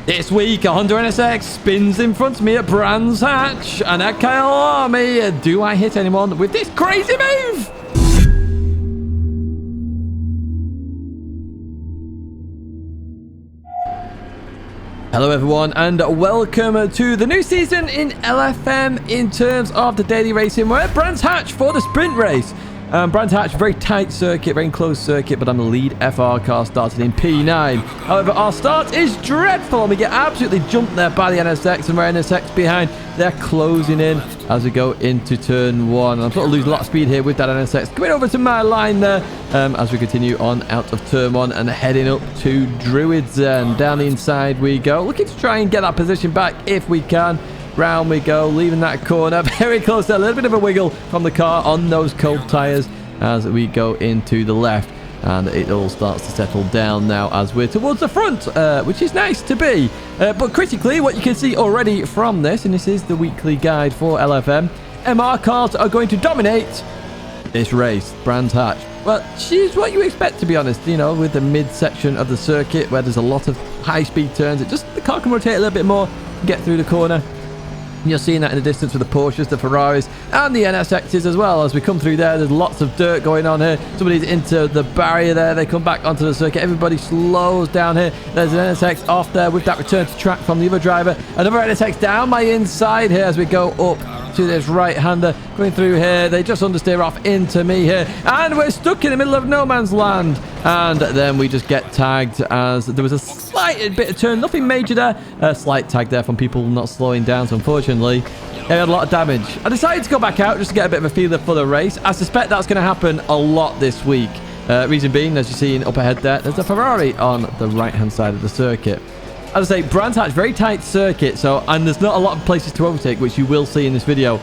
This week, a Honda NSX spins in front of me at Brands Hatch, and at Kyalami, do I hit anyone with this crazy move? Hello everyone, and welcome to the new season in LFM in terms of the daily racing. We're at Brands Hatch for the sprint race. Brands Hatch, very tight circuit, very close circuit, but I'm the lead FR car starting in P9. However, our start is dreadful, and we get absolutely jumped there by the NSX, and we're NSX behind. They're closing in as we go into turn 1. I'm sort of losing a lot of speed here with that NSX. Coming over to my line there as we continue on out of turn 1 and heading up to Druids End. Down the inside we go, looking to try and get that position back if we can. Round we go, leaving that corner very close to a little bit of a wiggle from the car on those cold tyres as we go into the left, and it all starts to settle down now as we're towards the front, which is nice to be. But critically, what you can see already from this, and this is the weekly guide for LFM, MR cars are going to dominate this race. Brands Hatch, well, she's what you expect, to be honest, you know, with the mid-section of the circuit where there's a lot of high-speed turns. The car can rotate a little bit more, get through the corner. You're seeing that in the distance with the Porsches, the Ferraris, and the NSXs as well. As we come through there, there's lots of dirt going on here. Somebody's into the barrier there. They come back onto the circuit. Everybody slows down here. There's an NSX off there with that return to track from the other driver. Another NSX down my inside here as we go up to this right-hander coming through here. They just understeer off into me here, and we're stuck in the middle of no man's land. And then we just get tagged as there was a slight bit of turn, nothing major there. A slight tag there from people not slowing down, so unfortunately it had a lot of damage. I decided to go back out just to get a bit of a feeler for the race. I suspect that's going to happen a lot this week. Reason being, as you see in up ahead there's a Ferrari on the right-hand side of the circuit. As I say, Brands Hatch, very tight circuit, and there's not a lot of places to overtake, which you will see in this video.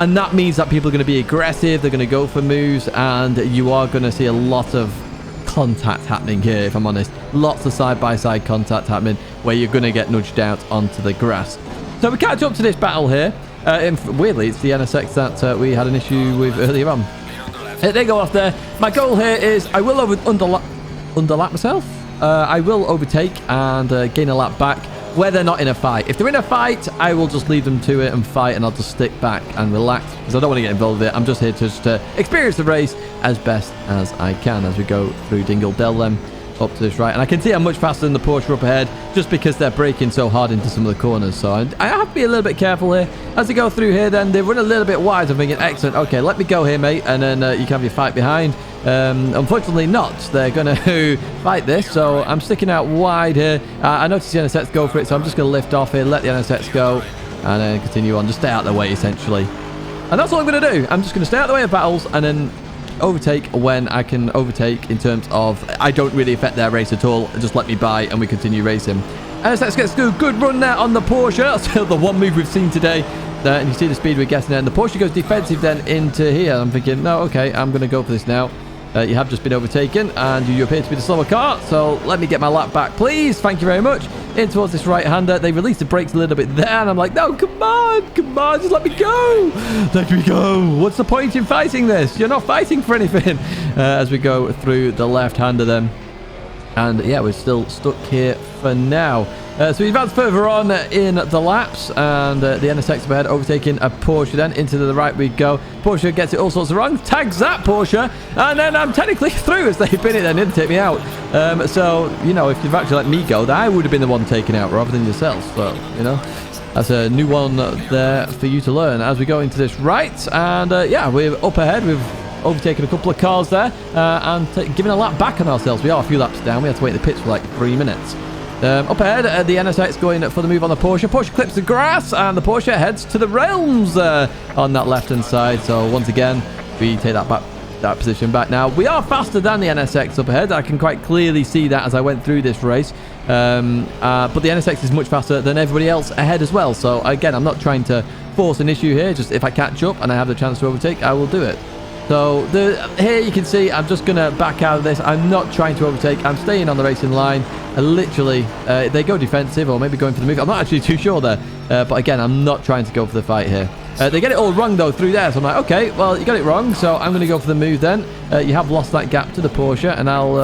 And that means that people are going to be aggressive, they're going to go for moves, and you are going to see a lot of contact happening here, if I'm honest. Lots of side-by-side contact happening where you're going to get nudged out onto the grass. So we catch up to this battle here. Weirdly, it's the NSX that we had an issue with earlier on. They go off there. My goal here is I will underlap myself. I will overtake and gain a lap back where they're not in a fight. If they're in a fight, I will just leave them to it and fight, and I'll just stick back and relax because I don't want to get involved with it. I'm just here to just experience the race as best as I can as we go through Dingle Dell then up to this right. And I can see I'm much faster than the Porsche up ahead just because they're braking so hard into some of the corners. So I have to be a little bit careful here. As they go through here then, they run a little bit wide. I'm thinking, excellent, okay, let me go here, mate, and then you can have your fight behind. Unfortunately not. They're going to fight this, so I'm sticking out wide here. I noticed the NSX go for it, so I'm just going to lift off here, let the NSX go, and then continue on. Just stay out of the way, essentially. And that's all I'm going to do. I'm just going to stay out of the way of battles and then overtake when I can overtake, in terms of I don't really affect their race at all. Just let me by and we continue racing. NSX gets a good run there on the Porsche. That's the one move we've seen today. And you see the speed we're getting there. And the Porsche goes defensive then into here. I'm thinking, no, okay, I'm going to go for this now. You have just been overtaken and you appear to be the slower car, so let me get my lap back, please. Thank you very much. In towards this right-hander. They release the brakes a little bit there, and I'm like, no, come on, just let me go. Let me go. What's the point in fighting this? You're not fighting for anything. As we go through the left-hander then. And yeah, we're still stuck here for now. So we advance further on in the laps, and the NSX ahead overtaking a Porsche. Then into the right we go. Porsche gets it all sorts of wrong, tags that Porsche, and then I'm technically through as they pin it. They didn't take me out. So you know, if you've actually let me go, I would have been the one taken out rather than yourself. So you know, that's a new one there for you to learn as we go into this right. And yeah, we're up ahead. We've overtaken a couple of cars there and giving a lap back on ourselves. We are a few laps down. We had to wait in the pits for like 3 minutes. Up ahead, the NSX going for the move on the Porsche. Porsche clips the grass, and the Porsche heads to the realms on that left-hand side. So once again, we take that position back. Now, we are faster than the NSX up ahead. I can quite clearly see that as I went through this race. But the NSX is much faster than everybody else ahead as well. So again, I'm not trying to force an issue here. Just if I catch up and I have the chance to overtake, I will do it. So here you can see I'm just going to back out of this. I'm not trying to overtake. I'm staying on the racing line. Literally, they go defensive or maybe going for the move. I'm not actually too sure there. But again, I'm not trying to go for the fight here. They get it all wrong, though, through there. So I'm like, okay, well, you got it wrong. So I'm going to go for the move then. You have lost that gap to the Porsche. And I'll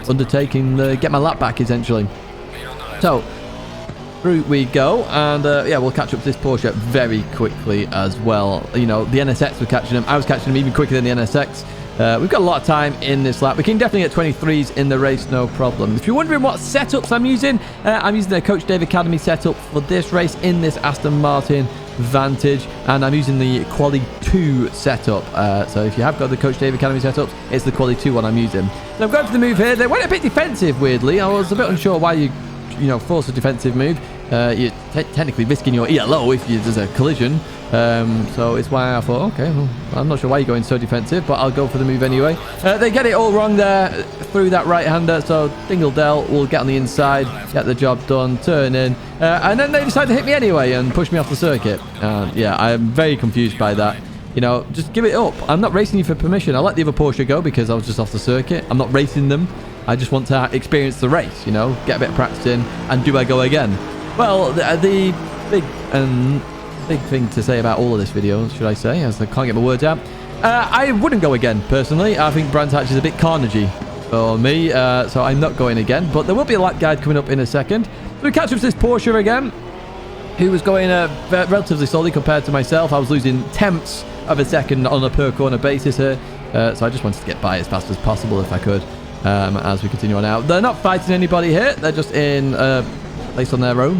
undertake and get my lap back, essentially. So through we go, and yeah, we'll catch up to this Porsche very quickly as well. You know, the NSX was catching him. I was catching him even quicker than the NSX. We've got a lot of time in this lap. We can definitely get 23s in the race, no problem. If you're wondering what setups I'm using the Coach Dave Academy setup for this race in this Aston Martin Vantage, and I'm using the Quali 2 setup. So if you have got the Coach Dave Academy setups, it's the Quali 2 one I'm using. So I'm going for the move here. They went a bit defensive, weirdly. I was a bit unsure why you force a defensive move. You're technically risking your ELO if there's a collision. So it's why I thought, okay, well, I'm not sure why you're going so defensive, but I'll go for the move anyway. They get it all wrong there through that right-hander, so Dingle Dell will get on the inside, get the job done, turn in, and then they decide to hit me anyway and push me off the circuit. Yeah, I'm very confused by that. You know, just give it up. I'm not racing you for permission. I let the other Porsche go because I was just off the circuit. I'm not racing them. I just want to experience the race, you know, get a bit of practice in, and do I go again? Well, the big thing to say about all of this video, should I say, as I can't get my words out, I wouldn't go again, personally. I think Brands Hatch is a bit carnagey for me, so I'm not going again. But there will be a lap guide coming up in a second. So we catch up to this Porsche again, who was going relatively slowly compared to myself. I was losing tenths of a second on a per corner basis here, so I just wanted to get by as fast as possible if I could. As we continue on out, they're not fighting anybody here. They're just in place on their own,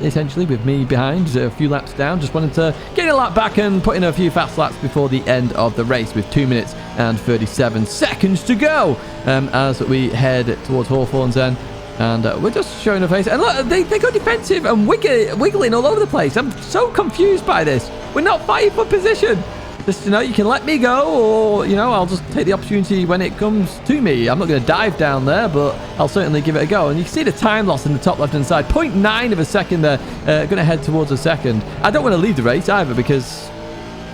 essentially, with me behind, a few laps down. Just wanted to get a lap back and put in a few fast laps before the end of the race, with 2 minutes and 37 seconds to go as we head towards Hawthorne's End. And we're just showing a face. And look, they go defensive and wiggling all over the place. I'm so confused by this. We're not fighting for position. Just, you know, you can let me go, or, you know, I'll just take the opportunity when it comes to me. I'm not going to dive down there, but I'll certainly give it a go. And you can see the time loss in the top left-hand side. 0.9 of a second there. Going to head towards a second. I don't want to leave the race either because,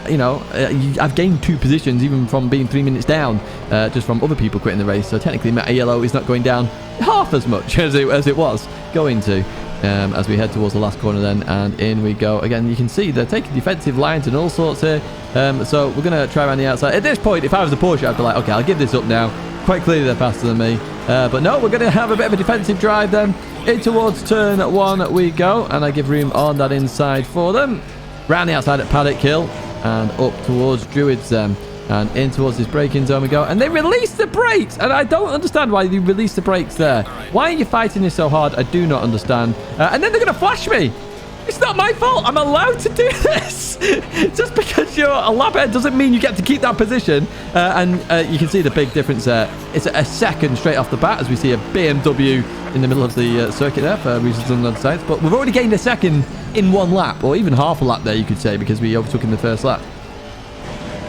you know, I've gained 2 positions even from being 3 minutes down just from other people quitting the race. So technically my ELO is not going down half as much as it was going to. As we head towards the last corner then, and in we go again. You can see they're taking defensive lines and all sorts here, so we're going to try around the outside. At this point, if I was the Porsche, I'd be like, okay, I'll give this up now. Quite clearly they're faster than me, but no, we're going to have a bit of a defensive drive then. In towards turn 1 we go, and I give room on that inside for them. Round the outside at Paddock Hill and up towards Druids then. And in towards this braking zone we go. And they release the brakes. And I don't understand why they release the brakes there. Why are you fighting this so hard? I do not understand. And then they're going to flash me. It's not my fault. I'm allowed to do this. Just because you're a lap ahead doesn't mean you get to keep that position. And you can see the big difference there. It's a second straight off the bat as we see a BMW in the middle of the circuit there for reasons unknown science. But we've already gained a second in 1 lap, or even half a lap there, you could say, because we overtook in the first lap.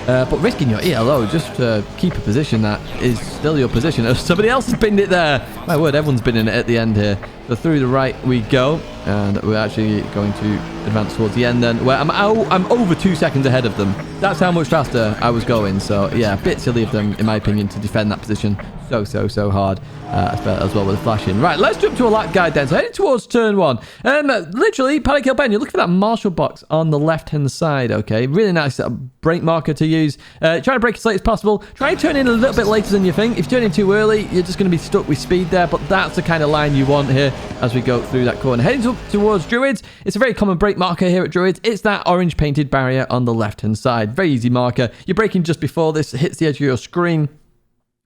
But risking your ELO just to keep a position that is still your position. Somebody else has binned it there. My word, everyone's binning it at the end here. So through the right we go. And we're actually going to advance towards the end then, where I'm over 2 seconds ahead of them. That's how much faster I was going. So yeah, a bit silly of them, in my opinion, to defend that position so hard, as well with the flashing. Right, let's jump to a lap guide then. So heading towards turn 1. Literally, Paddock Hill Bend, you're looking for that Marshall box on the left-hand side, okay? Really nice brake marker to use. Try to brake as late as possible. Try and turn in a little bit later than you think. If you turn in too early, you're just going to be stuck with speed there, but that's the kind of line you want here as we go through that corner. Heading towards Druids. It's a very common brake marker here at Druids. It's that orange painted barrier on the left-hand side. Very easy marker. You're braking just before this hits the edge of your screen.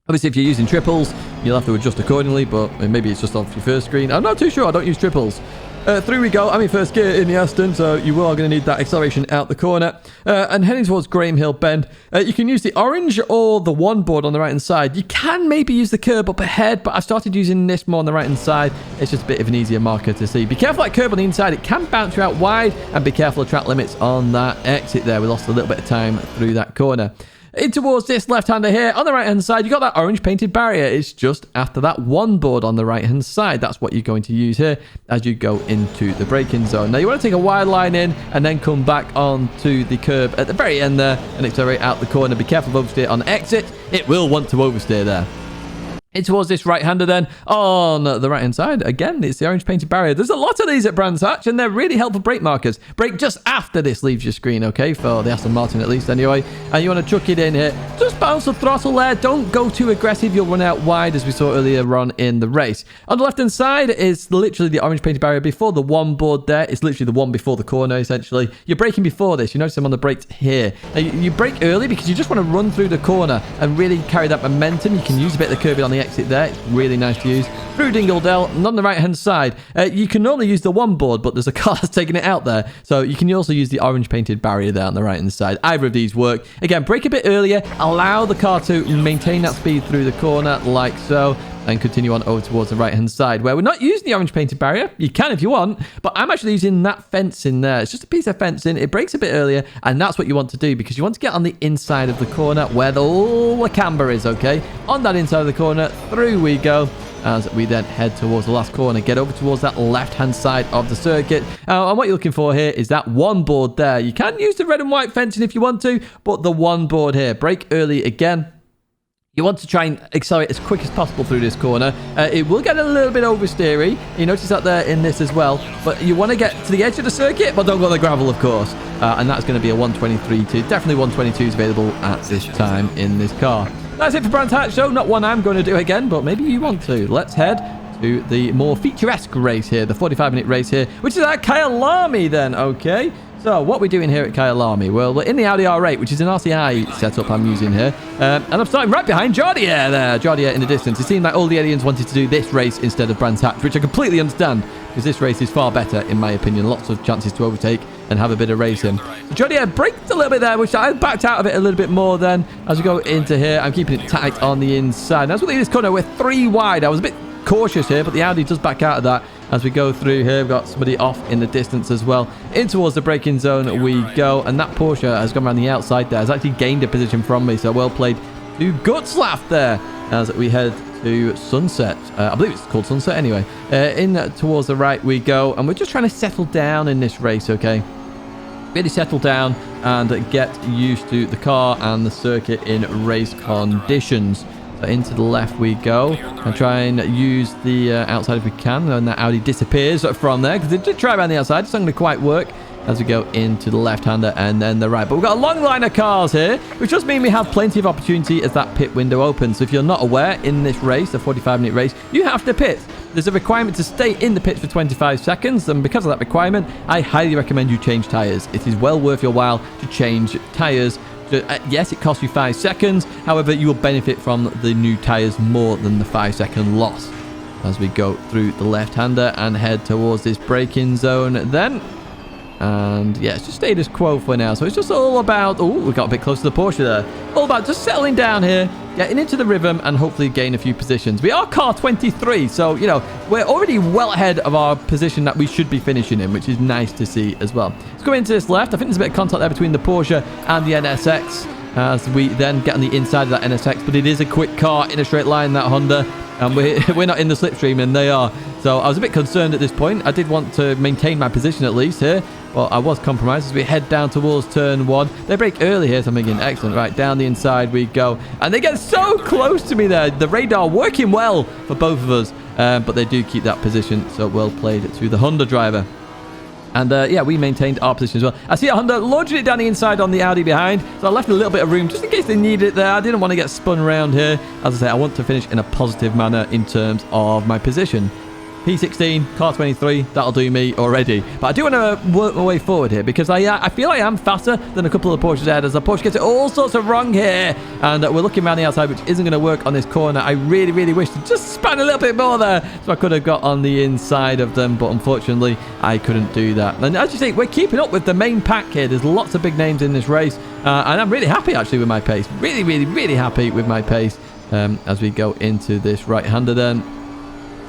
Obviously, if you're using triples, you'll have to adjust accordingly, but maybe it's just off your first screen. I'm not too sure. I don't use triples. Through we go. I'm in first gear in the Aston, so you are going to need that acceleration out the corner. And heading towards Graham Hill Bend, you can use the orange or the 1 board on the right-hand side. You can maybe use the curb up ahead, but I started using this more on the right-hand side. It's just a bit of an easier marker to see. Be careful that curb on the inside. It can bounce you out wide, and be careful of track limits on that exit there. We lost a little bit of time through that corner. In towards this left-hander here, on the right-hand side, you got that orange painted barrier. It's just after that 1 board on the right-hand side. That's what you're going to use here as you go into the braking zone. Now, you want to take a wide line in and then come back onto the curb at the very end there and accelerate out the corner. Be careful of oversteer on exit. It will want to oversteer there. in towards this right-hander then on the right-hand side. Again, it's the orange painted barrier. There's a lot of these at Brands Hatch, and they're really helpful brake markers. Brake just after this leaves your screen, okay, for the Aston Martin at least anyway. And you want to chuck it in here. Just bounce the throttle there. Don't go too aggressive. You'll run out wide, as we saw earlier on in the race. On the left-hand side is literally the orange painted barrier before the one board there. It's literally the one before the corner, essentially. You're braking before this. You notice them on the brakes here. Now, you brake early because you just want to run through the corner and really carry that momentum. You can use a bit of the curbing on the exit there. It's really nice to use. Through Dingledale, and on the right-hand side, you can normally use the one board, but there's a car that's taking it out there. So you can also use the orange painted barrier there on the right-hand side. Either of these work. Again, brake a bit earlier. Allow the car to maintain that speed through the corner like so. And continue on over towards the right-hand side, where we're not using the orange painted barrier. You can if you want, but I'm actually using that fencing there. It's just a piece of fencing. It breaks a bit earlier, and that's what you want to do, because you want to get on the inside of the corner where all the camber is, okay? On that inside of the corner, through we go, as we then head towards the last corner. Get over towards that left-hand side of the circuit. And what you're looking for here is that one board there. You can use the red and white fencing if you want to, but the one board here. Brake early again. You want to try and accelerate as quick as possible through this corner. It will get a little bit oversteery. You notice that there in this as well. But you want to get to the edge of the circuit, but don't go on the gravel, of course. And that's going to be a 123 definitely 122s available at this time in this car. That's it for Brands Hatch, though. Not one I'm going to do again, but maybe you want to. Let's head to the more feature-esque race here, the 45-minute race here, which is at Kyalami then, okay? So, what we're doing here at Kyalami? Well, we're in the Audi R8, which is an RCI setup I'm using here. And I'm starting right behind Jordier there. Jordier in the distance. It seemed like all the aliens wanted to do this race instead of Brands Hatch, which I completely understand, because this race is far better, in my opinion. Lots of chances to overtake and have a bit of racing. Jordier braked a little bit there, which I backed out of it a little bit more then. As we go into here, I'm keeping it tight on the inside. And as we leave this corner, we're 3 wide. I was a bit cautious here, but the Audi does back out of that. As we go through here, we've got somebody off in the distance as well. In towards the braking zone we go. And that Porsche has gone around the outside there. Has actually gained a position from me. So well played to Gutslaff there as we head to Sunset. I believe it's called Sunset anyway. In towards the right we go. And we're just trying to settle down in this race, okay? Really settle down and get used to the car and the circuit in race conditions. So into the left we go and try and use the outside if we can, and that Audi disappears from there because it did try around the outside. It's not going to quite work as we go into the left-hander and then the right. But we've got a long line of cars here, which does mean we have plenty of opportunity as that pit window opens. So if you're not aware, in this race, the 45-minute race, you have to pit. There's a requirement to stay in the pits for 25 seconds, and because of that requirement, I highly recommend you change tyres. It is well worth your while to change tyres. Yes, it costs you 5 seconds. However, you will benefit from the new tyres more than the 5-second loss. As we go through the left-hander and head towards this braking zone then. And yeah, it's just status quo for now. So it's just all about... Oh, we got a bit close to the Porsche there. All about just settling down here, getting into the rhythm, and hopefully gain a few positions. We are car 23, so, you know, we're already well ahead of our position that we should be finishing in, which is nice to see as well. Let's go into this left. I think there's a bit of contact there between the Porsche and the NSX as we then get on the inside of that NSX. But it is a quick car in a straight line, that Honda. And we're not in the slipstream, and they are. So I was a bit concerned at this point. I did want to maintain my position at least here, but I was compromised as we head down towards turn 1. They brake early here, so I'm thinking, excellent. Right, down the inside we go. And they get so close to me there. The radar working well for both of us, but they do keep that position. So well played to the Honda driver. And yeah, we maintained our position as well. I see a Honda launching it down the inside on the Audi behind. So I left a little bit of room just in case they needed it there. I didn't want to get spun around here. As I say, I want to finish in a positive manner in terms of my position. P16, car 23, that'll do me already. But I do want to work my way forward here because I feel I am faster than a couple of the Porsches ahead as the Porsche gets it all sorts of wrong here. And we're looking around the outside, which isn't going to work on this corner. I really, really wish to just span a little bit more there so I could have got on the inside of them. But unfortunately, I couldn't do that. And as you see, we're keeping up with the main pack here. There's lots of big names in this race. And I'm really happy, actually, with my pace. Really, really, really happy with my pace as we go into this right-hander then.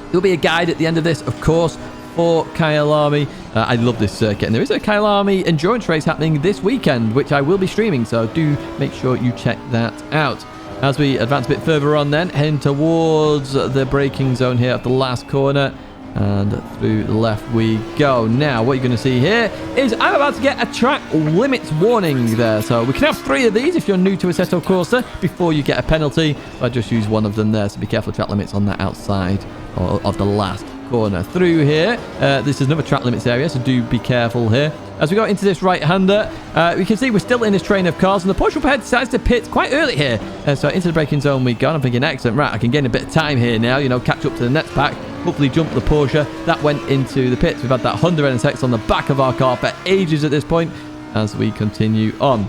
There'll be a guide at the end of this, of course, for Kyalami. I love this circuit. And there is a Kyalami endurance race happening this weekend, which I will be streaming. So do make sure you check that out. As we advance a bit further on then, heading towards the braking zone here at the last corner. And through the left we go. Now, what you're going to see here is I'm about to get a track limits warning there. So we can have 3 of these if you're new to Assetto Corsa before you get a penalty. I just use 1 of them there, so be careful of track limits on that outside of the last corner. Through here, this is another track limits area, so do be careful here. As we go into this right-hander, we can see we're still in this train of cars, and the Porsche up ahead decides to pit quite early here. So into the braking zone we go, and I'm thinking, excellent, right, I can gain a bit of time here now, you know, catch up to the next pack, hopefully jump the Porsche. That went into the pits. We've had that Honda NSX on the back of our car for ages at this point, as we continue on.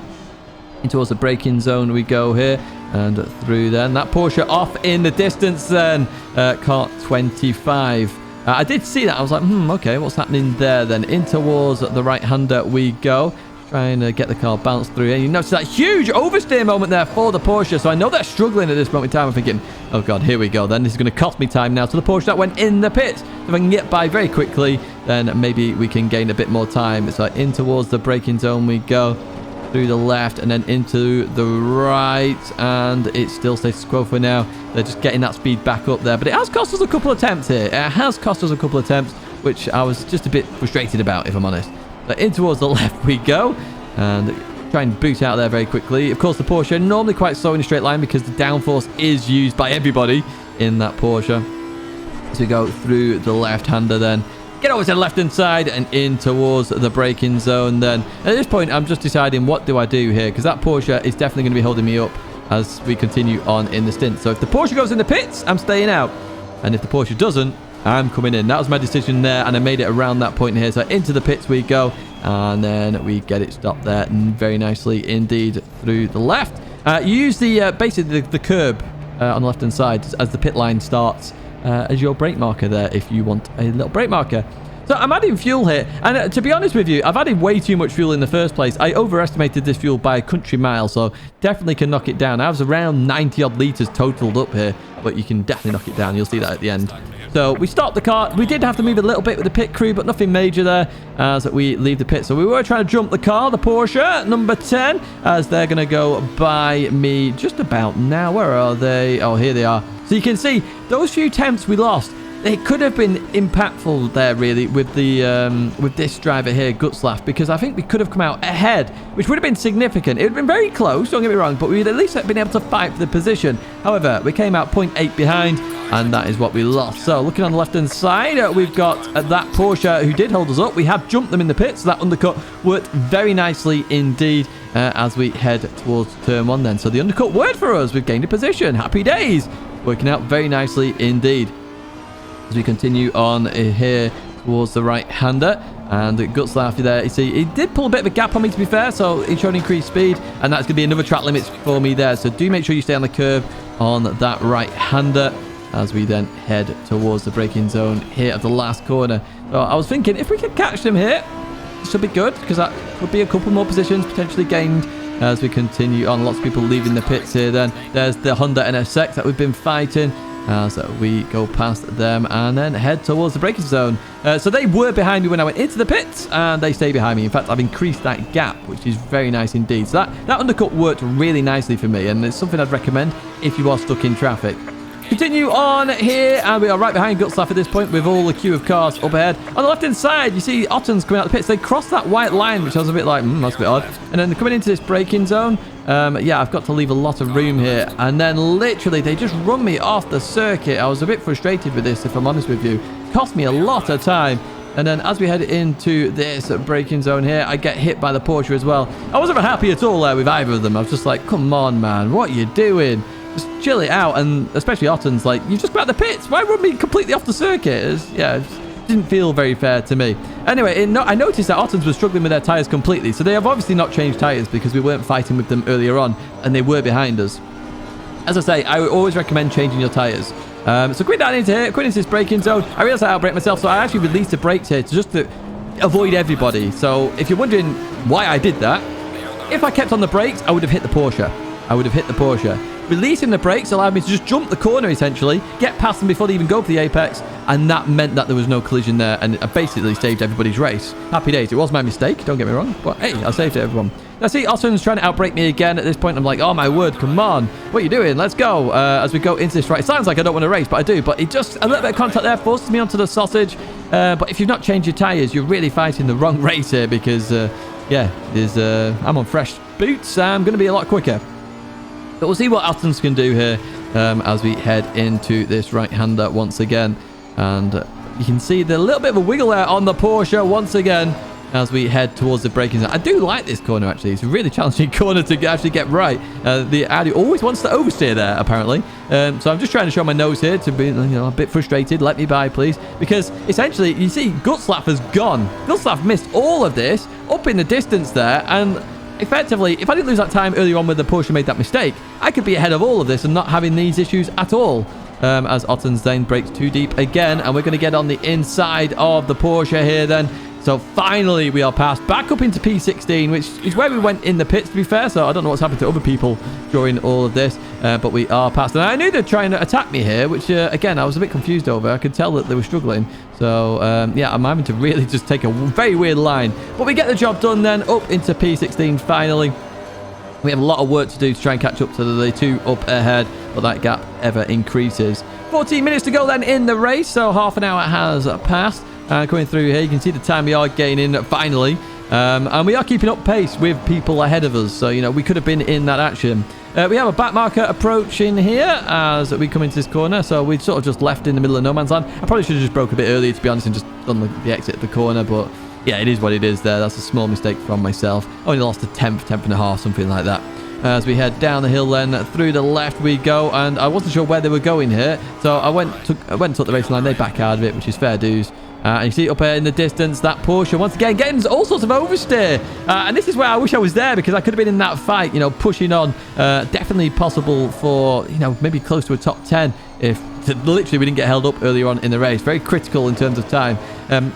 In towards the braking zone we go here, and through then. That Porsche off in the distance then, car 25. I did see that. I was like, okay, what's happening there then? In towards the right-hander we go. Trying to get the car bounced through here. You notice that huge oversteer moment there for the Porsche. So I know they're struggling at this moment in time. I'm thinking, oh, God, here we go. Then this is going to cost me time now. So the Porsche that went in the pit. If I can get by very quickly, then maybe we can gain a bit more time. So in towards the braking zone we go. Through the left and then into the right, and it still stays quo for now. They're just getting that speed back up there, but it has cost us a couple of attempts here. It has cost us a couple of attempts, which I was just a bit frustrated about, if I'm honest. But in towards the left we go, and try and boot out there very quickly. Of course, the Porsche normally quite slow in a straight line because the downforce is used by everybody in that Porsche. So we go through the left-hander then. Get over to the left-hand side and in towards the braking zone then. At this point, I'm just deciding what do I do here, because that Porsche is definitely going to be holding me up as we continue on in the stint. So if the Porsche goes in the pits, I'm staying out. And if the Porsche doesn't, I'm coming in. That was my decision there, and I made it around that point here. So into the pits we go, and then we get it stopped there very nicely indeed through the left. You use the basically the curb on the left-hand side as the pit line starts. As your brake marker there if you want a little brake marker. So I'm adding fuel here, and to be honest with you, I've added way too much fuel in the first place. I overestimated this fuel by a country mile, so definitely can knock it down. I was around 90 odd litres totaled up here, but you can definitely knock it down. You'll see that at the end. So we stopped the car. We did have to move a little bit with the pit crew, but nothing major there as we leave the pit. So we were trying to jump the car, the Porsche number 10, as they're going to go by me just about now. Where are they? Oh, here they are. So you can see those few attempts we lost. They could have been impactful there, really, with the with this driver here, Gutslav, because I think we could have come out ahead, which would have been significant. It would have been very close, don't get me wrong, but we'd at least have been able to fight for the position. However, we came out 0.8 behind, and that is what we lost. So looking on the left-hand side, we've got that Porsche who did hold us up. We have jumped them in the pits, so that undercut worked very nicely indeed as we head towards turn 1 then. So the undercut worked for us. We've gained a position. Happy days. Working out very nicely indeed. As we continue on here towards the right-hander, and Gutslav there, you see, he did pull a bit of a gap on me, to be fair, so he showed increased speed, and that's going to be another track limits for me there. So do make sure you stay on the curve on that right-hander as we then head towards the braking zone here at the last corner. So I was thinking, if we could catch them here, it should be good, because that would be a couple more positions potentially gained as we continue on. Lots of people leaving the pits here then. There's the Honda NSX that we've been fighting as we go past them and then head towards the braking zone. So they were behind me when I went into the pits, and they stay behind me. In fact, I've increased that gap, which is very nice indeed. So that undercut worked really nicely for me, and it's something I'd recommend if you are stuck in traffic. Continue on here, and we are right behind Gutslav at this point with all the queue of cars up ahead. On the left-hand side, you see Otton's coming out of the pits. They crossed that white line, which I was a bit like, that's a bit odd. And then coming into this braking zone, yeah, I've got to leave a lot of room here. And then literally, they just run me off the circuit. I was a bit frustrated with this, if I'm honest with you. It cost me a lot of time. And then as we head into this braking zone here, I get hit by the Porsche as well. I wasn't happy at all there with either of them. I was just like, come on, man, what are you doing? Just chill it out. And especially Otton's like, you just got the pits. Why run me completely off the circuit? It didn't feel very fair to me. Anyway, I noticed that Otton's were struggling with their tyres completely. So they have obviously not changed tyres because we weren't fighting with them earlier on. And they were behind us. As I say, I would always recommend changing your tyres. So quick down into here, quick into this braking zone. I realised I outbraked myself, so I actually released the brakes here to avoid everybody. So if you're wondering why I did that, if I kept on the brakes, I would have hit the Porsche. releasing the brakes allowed me to just jump the corner, essentially, get past them before they even go for the apex, and that meant that there was no collision there, and I basically saved everybody's race. Happy days. It was my mistake, don't get me wrong, but hey, I saved it, everyone. Now, see, Austin's trying to outbrake me again at this point. I'm like, oh my word, come on. What are you doing? Let's go. As we go into this right. It sounds like I don't want to race, but I do. But it just, a little bit of contact there forces me onto the sausage. But if you've not changed your tyres, you're really fighting the wrong race here because, yeah, I'm on fresh boots. I'm going to be a lot quicker. But we'll see what Austin's can do here as we head into this right-hander once again. And you can see the little bit of a wiggle there on the Porsche once again as we head towards the braking zone. I do like this corner, actually. It's a really challenging corner to actually get right. The Audi always wants to oversteer there, apparently. So I'm just trying to show my nose here to be, a bit frustrated. Let me by, please. Because, essentially, you see, Gutslap has gone. Gutslap missed all of this up in the distance there. And effectively, if I didn't lose that time earlier on when the Porsche made that mistake, I could be ahead of all of this and not having these issues at all. As Ottens then breaks too deep again. And we're going to get on the inside of the Porsche here then. So finally we are passed back up into P16, which is where we went in the pits, to be fair. So I don't know what's happened to other people during all of this, but we are passed. And I knew they're trying to attack me here, which again, I was a bit confused over. I could tell that they were struggling. So yeah, I'm having to really just take a very weird line. But we get the job done then, up into P16 finally. We have a lot of work to do to try and catch up to the two up ahead, but that gap ever increases. 14 minutes to go then in the race, so half an hour has passed. Coming through here, you can see the time we are gaining finally. And we are keeping up pace with people ahead of us. So, we could have been in that action. We have a back marker approaching here as we come into this corner. So we've sort of just left in the middle of no man's land. I probably should have just broke a bit earlier, to be honest, and just done the exit of the corner. But yeah, it is what it is there. That's a small mistake from myself. Only lost a tenth and a half, something like that. As we head down the hill then, through the left we go, and I wasn't sure where they were going here, so I went and took the racing line. They back out of it, which is fair dues. And you see up here in the distance, that Porsche, once again, getting all sorts of oversteer. And this is where I wish I was there, because I could have been in that fight, pushing on. Definitely possible for, maybe close to a top 10 if literally we didn't get held up earlier on in the race. Very critical in terms of time.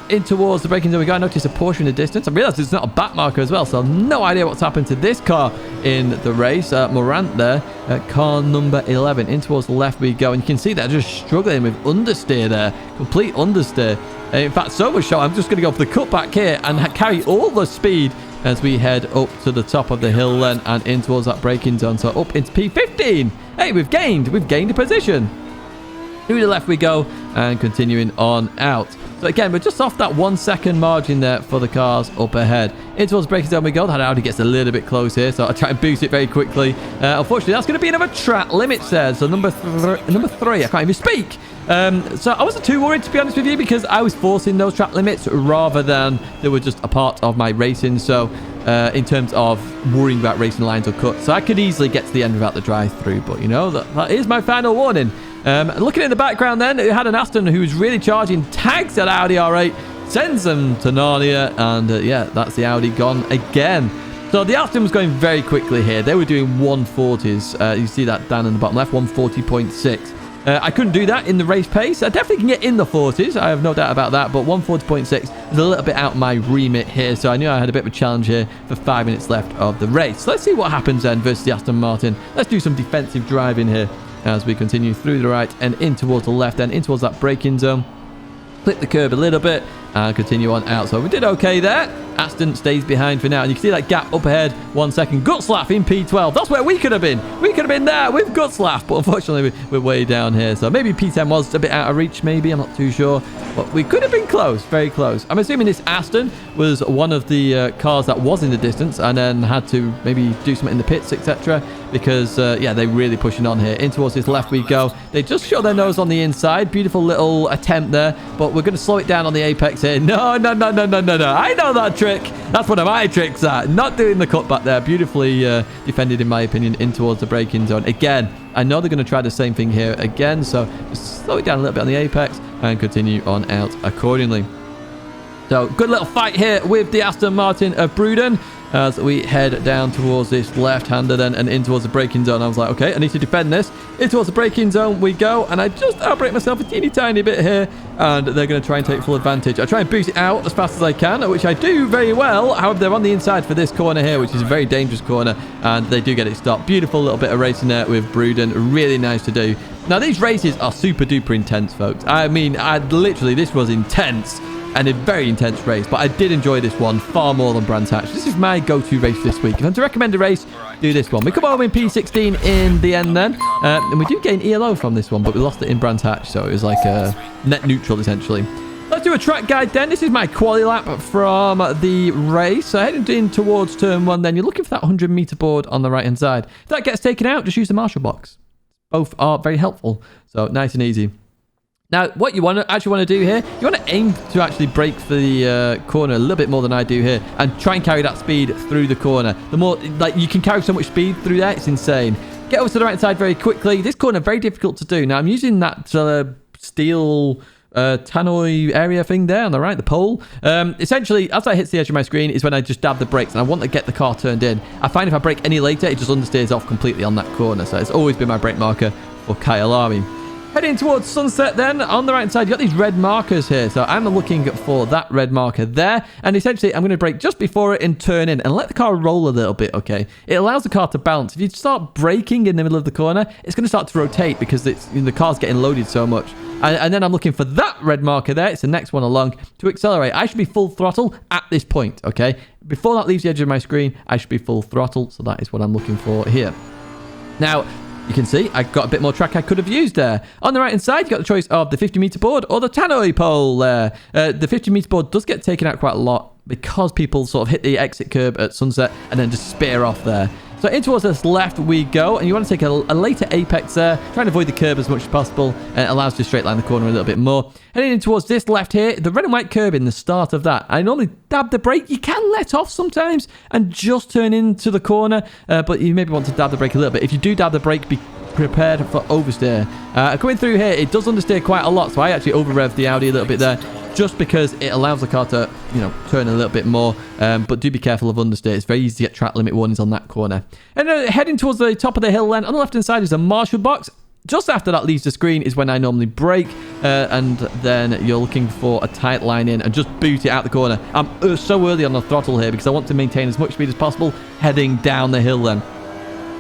In towards the braking zone we go. I noticed a Porsche in the distance. I realized it's not a back marker as well, so no idea what's happened to this car in the race. Morant there, car number 11. In towards the left we go, and you can see they're just struggling with understeer there. Complete understeer. In fact, so much so, I'm just going to go for the cutback here and carry all the speed as we head up to the top of the hill then and in towards that braking zone. So up into P15. Hey, we've gained a position. Through the left we go and continuing on out. So again, we're just off that 1 second margin there for the cars up ahead. In towards the braking zone we go. That Audi gets a little bit close here, so I'll try and boost it very quickly. Unfortunately, that's going to be another track limit there. So number three, I can't even speak. So I wasn't too worried, to be honest with you, because I was forcing those track limits rather than they were just a part of my racing. So in terms of worrying about racing lines or cuts, so I could easily get to the end without the drive-through. But that is my final warning. Looking in the background then, we had an Aston who was really charging, tags that Audi R8, sends them to Narnia, and yeah, that's the Audi gone again. So the Aston was going very quickly here. They were doing 140s. You see that down in the bottom left, 140.6. I couldn't do that in the race pace. I definitely can get in the 40s. I have no doubt about that. But 140.6 is a little bit out my remit here. So I knew I had a bit of a challenge here for 5 minutes left of the race. So let's see what happens then versus the Aston Martin. Let's do some defensive driving here as we continue through the right and in towards the left and in towards that braking zone. Clip the curb a little bit and continue on out. So we did okay there. Aston stays behind for now, and you can see that gap up ahead. 1 second. Gutslap in P12. That's where we could have been. We could have been there with Gutslap, but unfortunately we're way down here. So maybe P10 was a bit out of reach, maybe. I'm not too sure. But we could have been close, very close. I'm assuming this Aston was one of the cars that was in the distance and then had to maybe do something in the pits, etc. Because, yeah, they're really pushing on here. In towards this left we go. They just shot their nose on the inside. Beautiful little attempt there. But we're going to slow it down on the apex here. No. I know that trick. That's one of my tricks. Not doing the cutback there. Beautifully defended, in my opinion, in towards the braking zone. Again, I know they're going to try the same thing here again. So just slow it down a little bit on the apex and continue on out accordingly. So good little fight here with the Aston Martin of Bruden. as we head down towards this left-hander then and in towards the braking zone. I was like, okay, I need to defend this. In towards the braking zone we go, and I just outbrake myself a teeny tiny bit here, and they're going to try and take full advantage. I try and boost it out as fast as I can, which I do very well. However, they're on the inside for this corner here, which is a very dangerous corner, and they do get it stopped. Beautiful little bit of racing there with Bruden. Really nice to do. Now, these races are super duper intense, folks. I mean, literally, this was intense and a very intense race, but I did enjoy this one far more than Brands Hatch. This is my go-to race this week. If I'm to recommend a race, do this one. We come home in P16 in the end then, and we do gain ELO from this one, but we lost it in Brands Hatch, so it was like a net neutral, essentially. Let's do a track guide then. This is my quali lap from the race. So heading in towards turn 1 then, you're looking for that 100-meter board on the right-hand side. If that gets taken out, just use the marshal box. Both are very helpful, so nice and easy. Now, what you actually want to do here, you want to aim to actually brake for the corner a little bit more than I do here, and try and carry that speed through the corner. The more, like, you can carry so much speed through there, it's insane. Get over to the right side very quickly. This corner, very difficult to do. Now, I'm using that steel tannoy area thing there on the right, the pole. Essentially, as I hit the edge of my screen is when I just dab the brakes, and I want to get the car turned in. I find if I brake any later, it just understeers off completely on that corner, so it's always been my brake marker for Kyalami. Heading towards sunset then, on the right side, you've got these red markers here. So I'm looking for that red marker there. And essentially, I'm going to brake just before it and turn in and let the car roll a little bit, okay? It allows the car to balance. If you start braking in the middle of the corner, it's going to start to rotate because the car's getting loaded so much. And then I'm looking for that red marker there. It's the next one along to accelerate. I should be full throttle at this point, okay? Before that leaves the edge of my screen, I should be full throttle. So that is what I'm looking for here. Now, you can see I got a bit more track I could have used there. On the right-hand side, you've got the choice of the 50-meter board or the tannoy pole there. The 50-meter board does get taken out quite a lot because people sort of hit the exit curb at sunset and then just spear off there. So in towards this left we go, and you want to take a later apex there, trying to avoid the curb as much as possible, and it allows you to straight line the corner a little bit more. Heading in towards this left here, the red and white curb in the start of that. I normally dab the brake. You can let off sometimes and just turn into the corner, but you maybe want to dab the brake a little bit. If you do dab the brake, be prepared for oversteer. Coming through here, it does understeer quite a lot, so I actually over-rev the Audi a little bit there, just because it allows the car to, turn a little bit more. But do be careful of understeer. It's very easy to get track limit warnings on that corner. And heading towards the top of the hill then, on the left-hand side is a marshal box. Just after that leaves the screen is when I normally brake, and then you're looking for a tight line in and just boot it out the corner. I'm so early on the throttle here because I want to maintain as much speed as possible heading down the hill then.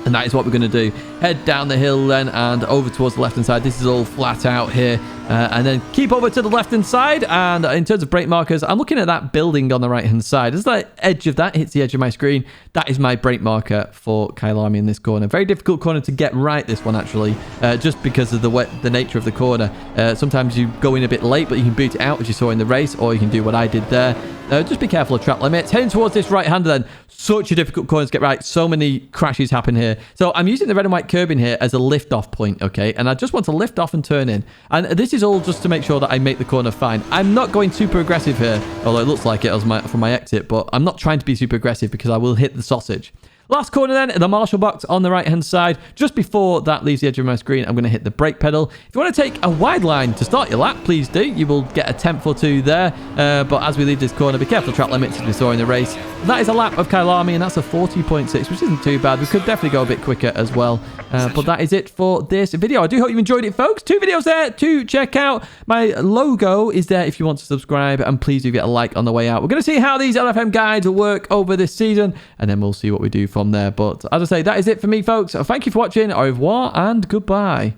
And that is what we're going to do. Head down the hill then and over towards the left-hand side. This is all flat out here. And then keep over to the left-hand side. And in terms of brake markers, I'm looking at that building on the right-hand side. As the edge of that hits the edge of my screen, that is my brake marker for Kyalami in this corner. Very difficult corner to get right, this one, actually, just because of the nature of the corner. Sometimes you go in a bit late, but you can boot it out, as you saw in the race, or you can do what I did there. Just be careful of track limits. Heading towards this right-hander then. Such a difficult corner to get right. So many crashes happen here. So I'm using the red and white curb in here as a lift-off point, okay? And I just want to lift off and turn in. And this is all just to make sure that I make the corner fine. I'm not going super aggressive here, although it looks like it from my exit, but I'm not trying to be super aggressive because I will hit the sausage. Last corner then, the marshal box on the right-hand side. Just before that leaves the edge of my screen, I'm going to hit the brake pedal. If you want to take a wide line to start your lap, please do. You will get a tenth or two there. But as we leave this corner, be careful of track limits as we saw in the race. That is a lap of Kyalami, and that's a 40.6, which isn't too bad. We could definitely go a bit quicker as well. But that is it for this video. I do hope you enjoyed it, folks. 2 videos there to check out. My logo is there if you want to subscribe, and please do get a like on the way out. We're going to see how these LFM guides will work over this season, and then we'll see what we do from there. But as I say, that is it for me, folks. Thank you for watching. Au revoir and goodbye.